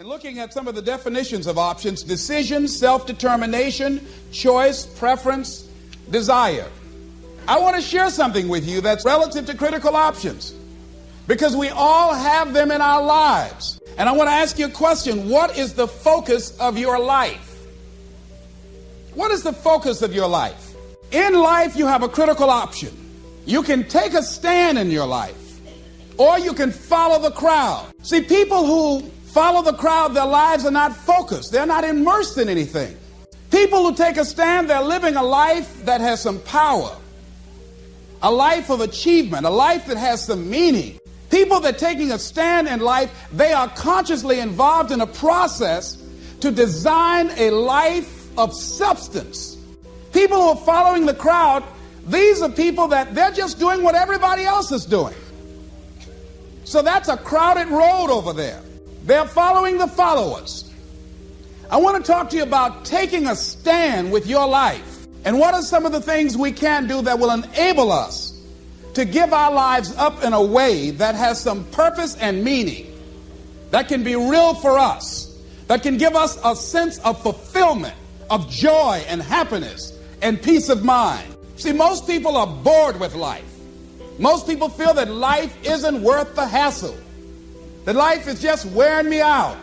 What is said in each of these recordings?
And looking at some of the definitions of options: decision, self-determination, choice, preference, desire. I want to share something with you that's relative to critical options, because we all have them in our lives. And I want to ask you a question. What is the focus of your life? What is the focus of your life? In life, you have a critical option. You can take a stand in your life, or you can follow the crowd. See, people who follow the crowd, their lives are not focused. They're not immersed in anything. People who take a stand, they're living a life that has some power, a life of achievement, a life that has some meaning. People that are taking a stand in life, they are consciously involved in a process to design a life of substance. People who are following the crowd, these are people that they're just doing what everybody else is doing. So that's a crowded road over there. They're following the followers. I want to talk to you about taking a stand with your life. And what are some of the things we can do that will enable us to give our lives up in a way that has some purpose and meaning, that can be real for us, that can give us a sense of fulfillment, of joy and happiness and peace of mind. See, most people are bored with life. Most people feel that life isn't worth the hassle, that life is just wearing me out.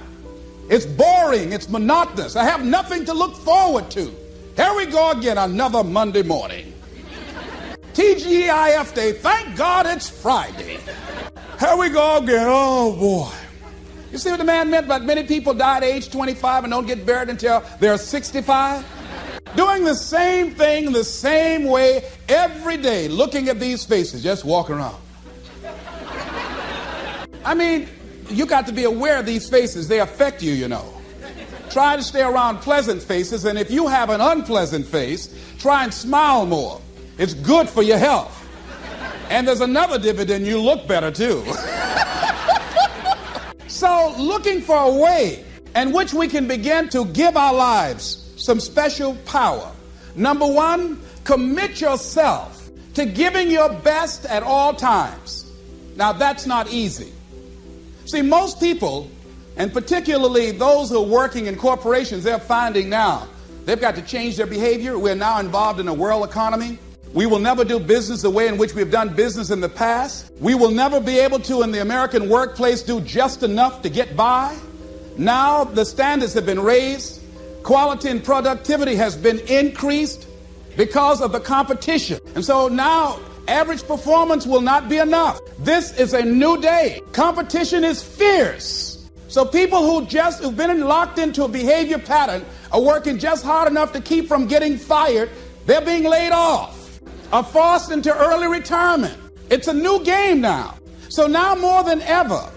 It's boring. It's monotonous. I have nothing to look forward to. Here we go again, another Monday morning. TGIF Day. Thank God it's Friday. Here we go again. Oh, boy. You see what the man meant about many people die at age 25 and don't get buried until they're 65? Doing the same thing the same way every day, looking at these faces, just walking around. I mean, you got to be aware of these faces. They affect you, you know. Try to stay around pleasant faces, and if you have an unpleasant face, try and smile more. It's good for your health. And there's another dividend: you look better too. So, looking for a way in which we can begin to give our lives some special power. Number one, commit yourself to giving your best at all times. Now, that's not easy. See, most people, and particularly those who are working in corporations, they're finding now they've got to change their behavior. We're now involved in a world economy. We will never do business the way in which we've done business in the past. We will never be able to, in the American workplace, do just enough to get by. Now the standards have been raised. Quality and productivity has been increased because of the competition. And so now average performance will not be enough. This is a new day. Competition is fierce. So people who've been locked into a behavior pattern are working just hard enough to keep from getting fired. They're being laid off, are forced into early retirement. It's a new game now. So now more than ever,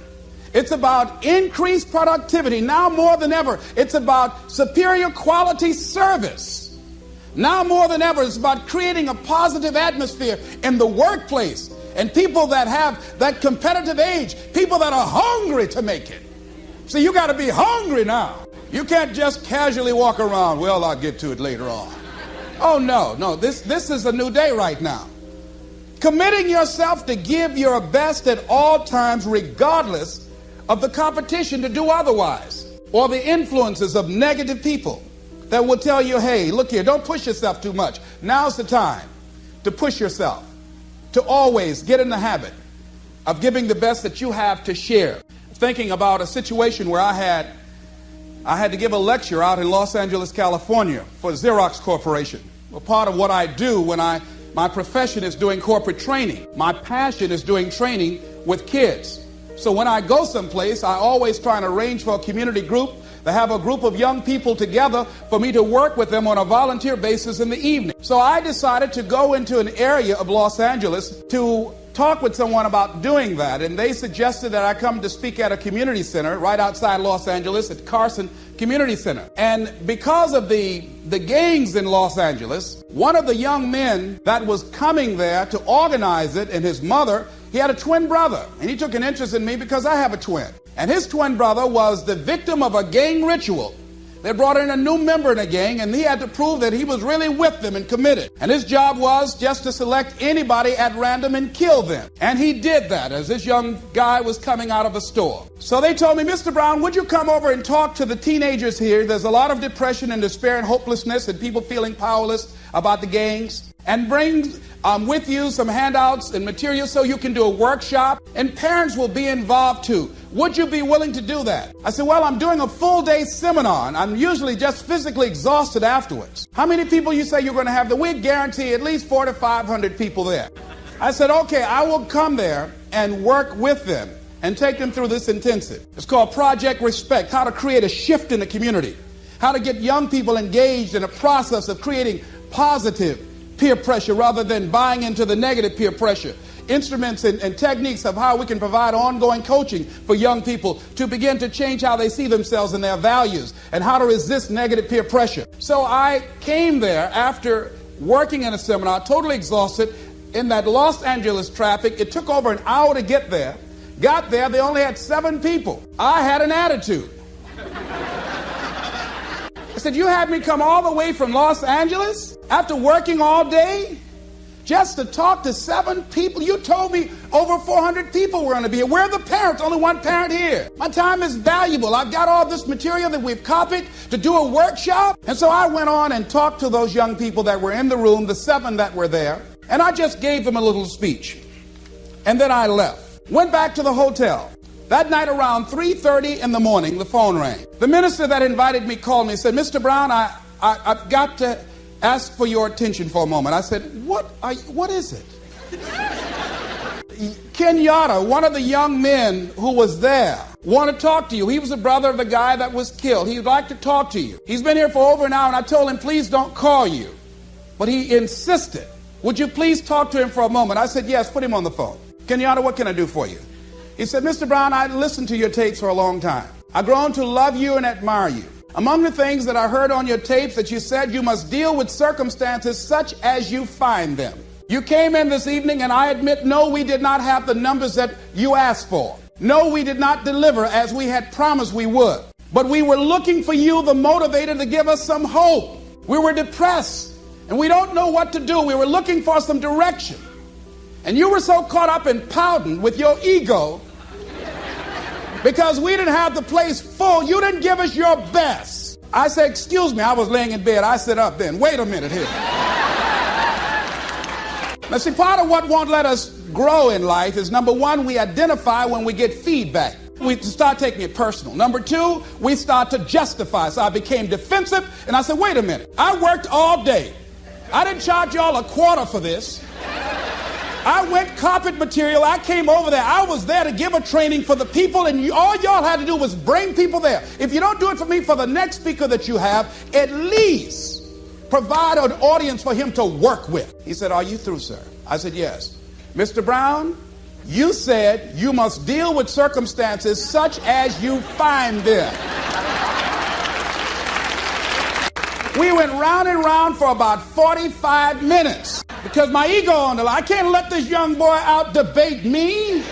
it's about increased productivity. Now more than ever, it's about superior quality service. Now more than ever, it's about creating a positive atmosphere in the workplace, and people that have that competitive age, people that are hungry to make it. So you got to be hungry now. You can't just casually walk around, well, I'll get to it later on. Oh, no, this is a new day right now. Committing yourself to give your best at all times, regardless of the competition to do otherwise, or the influences of negative people that will tell you, hey, look here, don't push yourself too much. Now's the time to push yourself, to always get in the habit of giving the best that you have to share. Thinking about a situation where I had to give a lecture out in Los Angeles, California for Xerox Corporation. Well, part of what I do when my profession is doing corporate training. My passion is doing training with kids. So when I go someplace, I always try and arrange for a community group to have a group of young people together for me to work with them on a volunteer basis in the evening. So I decided to go into an area of Los Angeles to talk with someone about doing that, and they suggested that I come to speak at a community center right outside Los Angeles at Carson Community Center. And because of the gangs in Los Angeles, one of the young men that was coming there to organize it, and his mother, he had a twin brother, and he took an interest in me because I have a twin. And his twin brother was the victim of a gang ritual They brought in a new member in the gang, and he had to prove that he was really with them and committed. And his job was just to select anybody at random and kill them. And he did that as this young guy was coming out of a store. So they told me, Mr. Brown, would you come over and talk to the teenagers here? There's a lot of depression and despair and hopelessness and people feeling powerless about the gangs. And bring with you some handouts and materials so you can do a workshop, and parents will be involved too. Would you be willing to do that? I said, well, I'm doing a full day seminar, and I'm usually just physically exhausted afterwards. How many people you say you're going to have? We guarantee at least 400 to 500 people there. I said, okay, I will come there and work with them and take them through this intensive. It's called Project Respect, how to create a shift in the community, how to get young people engaged in a process of creating positive peer pressure rather than buying into the negative peer pressure. Instruments and techniques of how we can provide ongoing coaching for young people to begin to change how they see themselves and their values and how to resist negative peer pressure. So I came there after working in a seminar, totally exhausted, in that Los Angeles traffic. It took over an hour to get there. Got there, they only had 7 people. I had an attitude. I said, you had me come all the way from Los Angeles after working all day just to talk to 7 people? You told me over 400 people were going to be here. Where are the parents? Only one parent here. My time is valuable. I've got all this material that we've copied to do a workshop. And so I went on and talked to those young people that were in the room, the 7 that were there, and I just gave them a little speech. And then I left. Went back to the hotel. That night around 3:30 in the morning, the phone rang. The minister that invited me called me and said, Mr. Brown, I've got to ask for your attention for a moment. I said, what is it? Kenyatta, one of the young men who was there, want to talk to you. He was the brother of the guy that was killed. He'd like to talk to you. He's been here for over an hour, and I told him, please don't call you. But he insisted. Would you please talk to him for a moment? I said, yes, put him on the phone. Kenyatta, what can I do for you? He said, Mr. Brown, I listened to your tapes for a long time. I've grown to love you and admire you. Among the things that I heard on your tapes that you said, you must deal with circumstances such as you find them. You came in this evening, and I admit, no, we did not have the numbers that you asked for. No, we did not deliver as we had promised we would. But we were looking for you, the motivator, to give us some hope. We were depressed, and we don't know what to do. We were looking for some direction. And you were so caught up in pouting with your ego because we didn't have the place full. You didn't give us your best. I said, excuse me, I was laying in bed. I said, up then. Wait a minute here. Now, see, part of what won't let us grow in life is, number one, we identify when we get feedback. We start taking it personal. Number two, we start to justify. So I became defensive, and I said, wait a minute. I worked all day. I didn't charge y'all a quarter for this. I went carpet material. I came over there. I was there to give a training for the people, and all y'all had to do was bring people there. If you don't do it for me, for the next speaker that you have, at least provide an audience for him to work with. He said, are you through, sir? I said, yes. Mr. Brown, you said you must deal with circumstances such as you find them. We went round and round for about 45 minutes. Because my ego on the line, I can't let this young boy out debate me.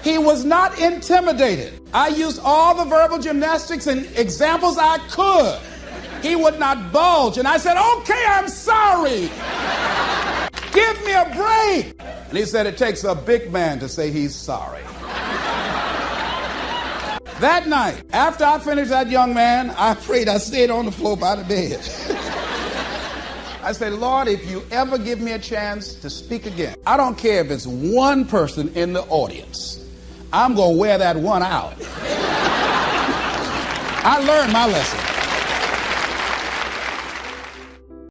He was not intimidated. I used all the verbal gymnastics and examples I could. He would not budge. And I said, okay, I'm sorry. Give me a break. And he said, it takes a big man to say he's sorry. That night, after I finished that young man, I prayed. I stayed on the floor by the bed. I said, Lord, if you ever give me a chance to speak again, I don't care if it's one person in the audience. I'm going to wear that one out. I learned my lesson.